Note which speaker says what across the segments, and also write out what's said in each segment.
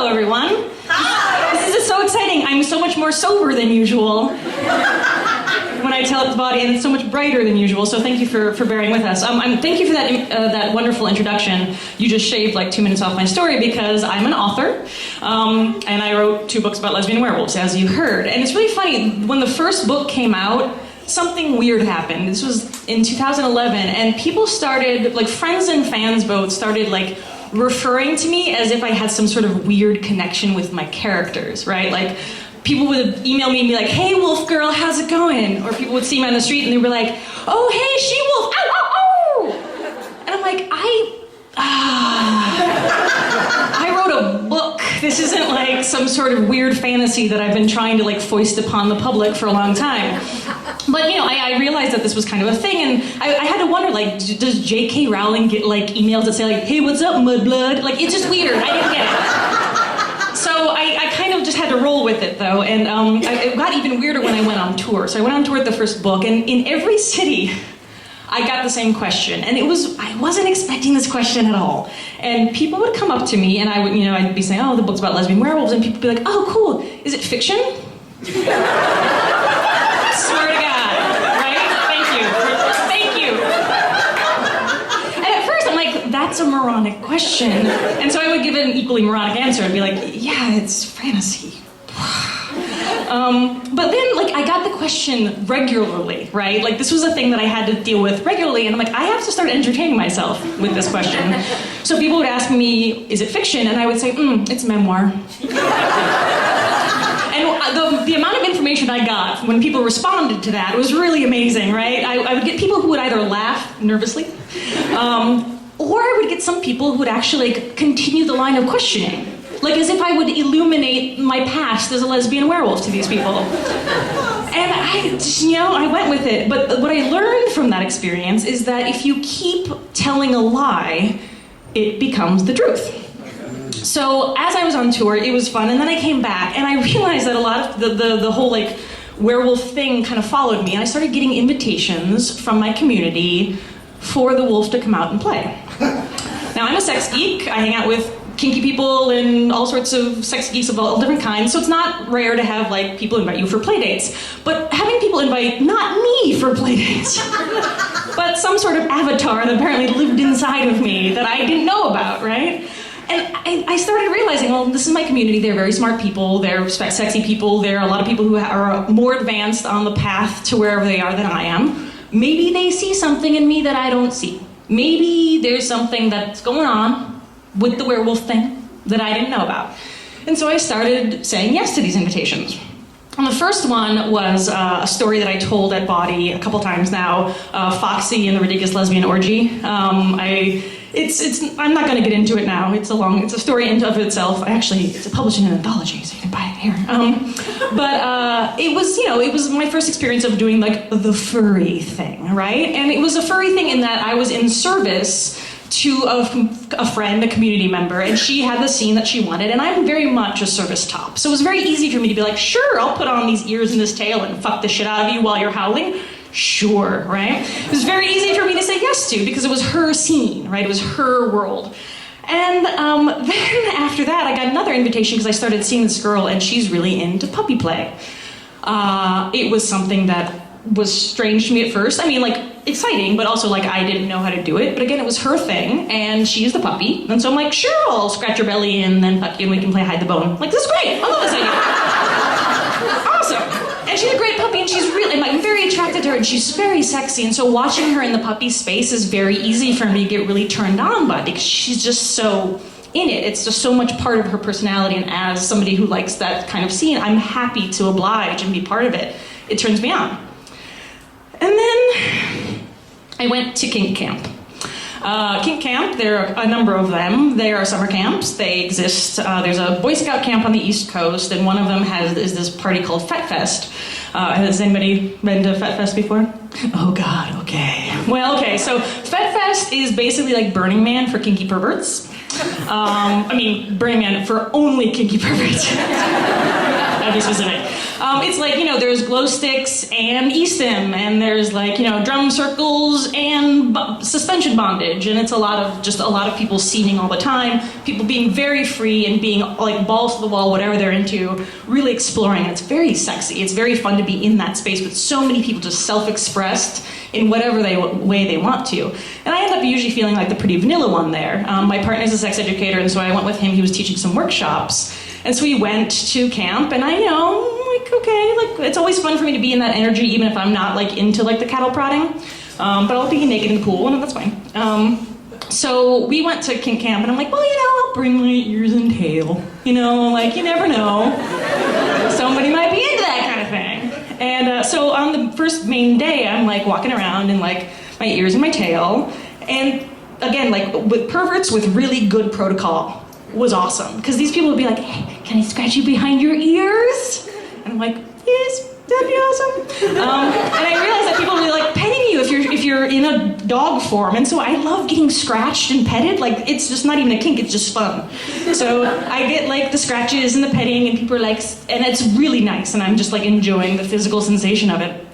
Speaker 1: Hello, everyone. Hi. This is so exciting. I'm so much more sober than usual when I tell it to Bawdy, and it's so much brighter than usual, so thank you for bearing with us. Thank you for that wonderful introduction. You just shaved like 2 minutes off my story because I'm an author, and I wrote 2 books about lesbian werewolves, as you heard. And it's really funny, when the first book came out, something weird happened. This was in 2011, and people started, like friends and fans both, started like referring to me as if I had some sort of weird connection with my characters, right? Like, people would email me and be like, "Hey, wolf girl, how's it going?" Or people would see me on the street and they'd be like, "Oh, hey, she-wolf, ow, ow, ow!" And I'm like, I wrote a book. This isn't like some sort of weird fantasy that I've been trying to like foist upon the public for a long time. But you know, I realized that this was kind of a thing, and I had to wonder, like, does J.K. Rowling get like emails that say like, "Hey, what's up, mudblood?" Like, it's just weird. I didn't get it. So I kind of just had to roll with it, though, and it got even weirder when I went on tour. So I went on tour with the first book, and in every city, I got the same question, and I wasn't expecting this question at all. And people would come up to me, and I'd be saying, "Oh, the book's about lesbian werewolves," and people would be like, "Oh, cool. Is it fiction?" Swear to God, right? Thank you. And at first, I'm like, that's a moronic question. And so I would give it an equally moronic answer. I'd be like, yeah, it's fantasy. But then, like, I got the question regularly, right? Like, this was a thing that I had to deal with regularly, and I'm like, I have to start entertaining myself with this question. So people would ask me, "Is it fiction?" And I would say, "It's memoir." And the amount of information I got when people responded to that was really amazing, right? I would get people who would either laugh nervously, or I would get some people who would actually like, continue the line of questioning. Like as if I would illuminate my past as a lesbian werewolf to these people. And I went with it. But what I learned from that experience is that if you keep telling a lie, it becomes the truth. So as I was on tour, it was fun, and then I came back, and I realized that a lot of the whole like werewolf thing kind of followed me, and I started getting invitations from my community for the wolf to come out and play. Now I'm a sex geek. I hang out with kinky people and all sorts of sex geeks of all different kinds, so it's not rare to have like people invite you for play dates. But having people invite not me for play dates, but some sort of avatar that apparently lived inside of me that I didn't know about, right? And I started realizing, well, this is my community. They're very smart people. They're sexy people. There are a lot of people who are more advanced on the path to wherever they are than I am. Maybe they see something in me that I don't see. Maybe there's something that's going on with the werewolf thing that I didn't know about. And so I started saying yes to these invitations. And the first one was a story that I told at Bawdy a couple times now, Foxy and the Ridiculous Lesbian Orgy. I'm not going to get into it now. It's a story in of itself. It's published in an anthology, so you can buy it here. But it was my first experience of doing like the furry thing, right? And it was a furry thing in that I was in service to a friend, a community member, and she had the scene that she wanted, and I'm very much a service top. So it was very easy for me to be like, sure, I'll put on these ears and this tail and fuck the shit out of you while you're howling. Sure, right? It was very easy for me to say yes to because it was her scene, right? It was her world. And then after that, I got another invitation because I started seeing this girl and she's really into puppy play. It was something that was strange to me at first. I mean, like, exciting, but also like I didn't know how to do it. But again, it was her thing, and she's the puppy. And so I'm like, sure, I'll scratch your belly and then fuck you and we can play hide the bone. Like, this is great. I love this idea. Awesome. And she's a great puppy, and I'm very attracted to her, and she's very sexy. And so watching her in the puppy space is very easy for me to get really turned on by because she's just so in it. It's just so much part of her personality, and as somebody who likes that kind of scene, I'm happy to oblige and be part of it. It turns me on. And then I went to kink camp. Kink camp, there are a number of them. They are summer camps. They exist. There's a Boy Scout camp on the East Coast, and one of them is this party called Fet Fest. Has anybody been to Fet Fest before? Oh God, okay. Well, okay, so Fet Fest is basically like Burning Man for kinky perverts. Burning Man for only kinky perverts. I'll be specific. It's like, there's glow sticks and eSIM, and there's like, drum circles and suspension bondage, and it's a lot of people scening all the time, people being very free and being like balls to the wall, whatever they're into, really exploring, and it's very sexy. It's very fun to be in that space with so many people just self-expressed in whatever way they want to. And I end up usually feeling like the pretty vanilla one there. My partner's a sex educator, and so I went with him. He was teaching some workshops. And so we went to camp, and it's always fun for me to be in that energy, even if I'm not like into like the cattle prodding. But I'll be naked in the pool, and that's fine. So we went to camp, and I'm like, well, I'll bring my ears and tail. You never know. Somebody might be into that kind of thing. And so on the first main day, I'm like walking around in like my ears and my tail. And again, like with perverts with really good protocol was awesome. Because these people would be like, hey, can I scratch you behind your ears? And I'm like, yes, that'd be awesome. And I realized that people would be like petting you if you're in a dog form. And so I love getting scratched and petted. Like, it's just not even a kink, it's just fun. So I get like the scratches and the petting, and people are like, and it's really nice, and I'm just like enjoying the physical sensation of it.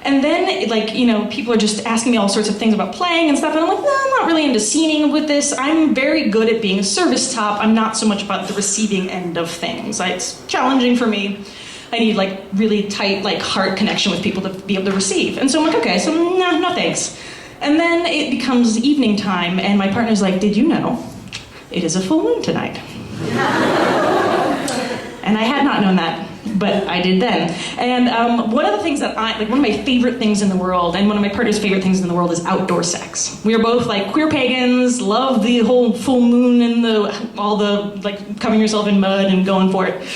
Speaker 1: And then, like, people are just asking me all sorts of things about playing and stuff, and I'm like, no, I'm not really into scening with this. I'm very good at being a service top. I'm not so much about the receiving end of things. It's challenging for me. I need, like, really tight, like, heart connection with people to be able to receive. And so I'm like, okay, so no thanks. And then it becomes evening time, and my partner's like, did you know it is a full moon tonight? And I had not known that, but I did then. And one of the things that one of my favorite things in the world, and one of my partner's favorite things in the world, is outdoor sex. We are both like queer pagans, love the whole full moon and all the like covering yourself in mud and going for it.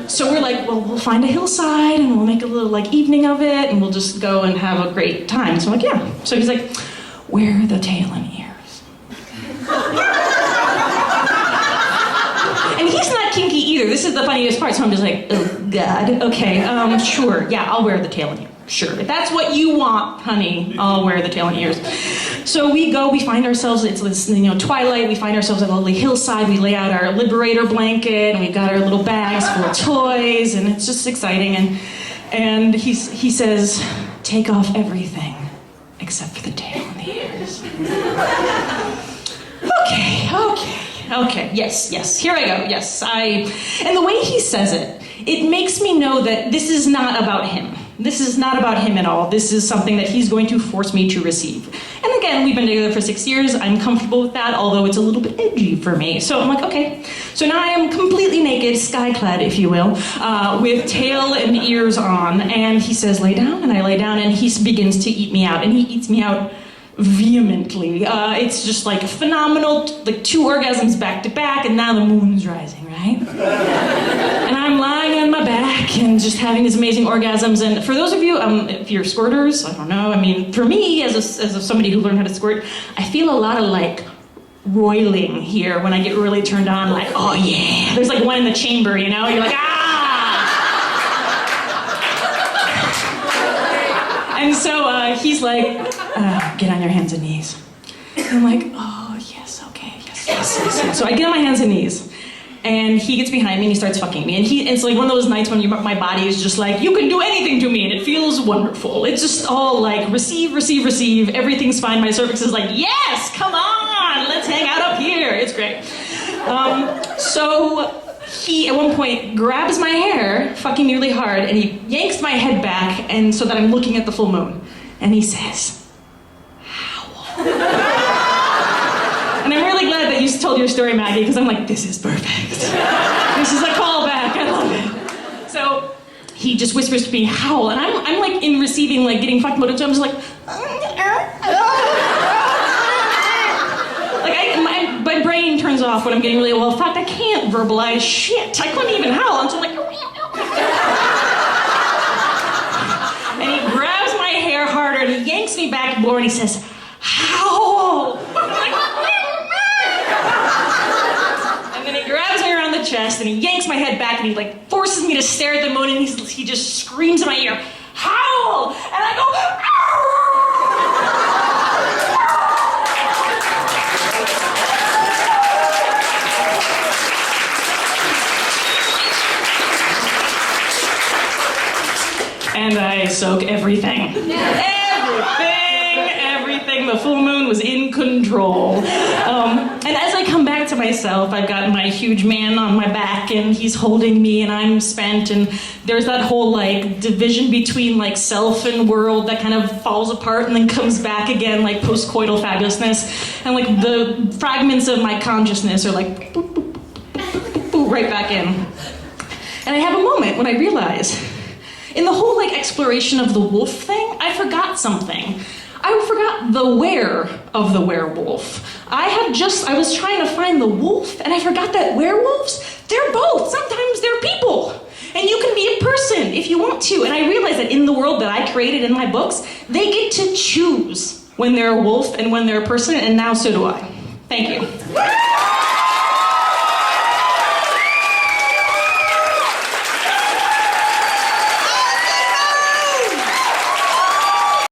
Speaker 1: So we're like, well, we'll find a hillside and we'll make a little like evening of it, and we'll just go and have a great time. So I'm like, yeah. So he's like, wear the tail and ears. And he's not kinky either. This is the funniest part. So I'm just like, oh God, okay, sure, yeah, I'll wear the tail and ears. Sure, if that's what you want, honey, I'll wear the tail and ears. So we go, we find ourselves, it's this, twilight, we find ourselves at a lovely hillside, we lay out our liberator blanket, and we've got our little bags full of toys, and it's just exciting, and he says, take off everything except for the tail and the ears. Okay, yes, here I go, yes, and the way he says it, it makes me know that this is not about him. This is not about him at all. This is something that he's going to force me to receive. And again, we've been together for 6 years. I'm comfortable with that, although it's a little bit edgy for me. So I'm like, okay. So now I am completely naked, sky-clad, if you will, with tail and ears on. And he says, lay down, and I lay down, and he begins to eat me out. And he eats me out vehemently. It's just like phenomenal, like 2 orgasms back to back, and now the moon's rising, right? And I'm lying on my back and just having these amazing orgasms. And for those of you, if you're squirters, I don't know, I mean, for me, as somebody who learned how to squirt, I feel a lot of like roiling here when I get really turned on, like, oh yeah, there's like one in the chamber, you're like, ah! And so he's like, get on your hands and knees. And I'm like, oh, yes, okay, yes. So I get on my hands and knees, and he gets behind me and he starts fucking me. And it's like one of those nights when my body is just like, you can do anything to me, and it feels wonderful. It's just all like, receive, everything's fine. My cervix is like, yes, come on, let's hang out up here. It's great. So he, at one point, grabs my hair, fucking me really hard, and he yanks my head back, and so that I'm looking at the full moon. And he says, howl. And I'm really glad that you told your story, Maggie, because I'm like, this is perfect. This is a callback, I love it. So he just whispers to me, howl, and I'm like in receiving, like getting fucked mode, so I'm just like, my brain turns off when I'm getting really well fucked. I can't verbalize shit. I couldn't even howl, and so I'm like, and he grabs my hair harder, and he yanks me back more, and he says, howl. And then he grabs me around the chest, and he yanks my head back, and he like forces me to stare at the moon, and he just screams in my ear, howl! And I go, ow! soak everything. Everything. The full moon was in control. And as I come back to myself, I've got my huge man on my back and he's holding me and I'm spent, and there's that whole like division between like self and world that kind of falls apart and then comes back again, like post-coital fabulousness, and like the fragments of my consciousness are like boop, boop, boop, boop, right back in. And I have a moment when I realize, in the whole like exploration of the wolf thing, I forgot something. I forgot the where of the werewolf. I was trying to find the wolf, and I forgot that werewolves, they're both. Sometimes they're people. And you can be a person if you want to. And I realized that in the world that I created in my books, they get to choose when they're a wolf and when they're a person, and now so do I. Thank you.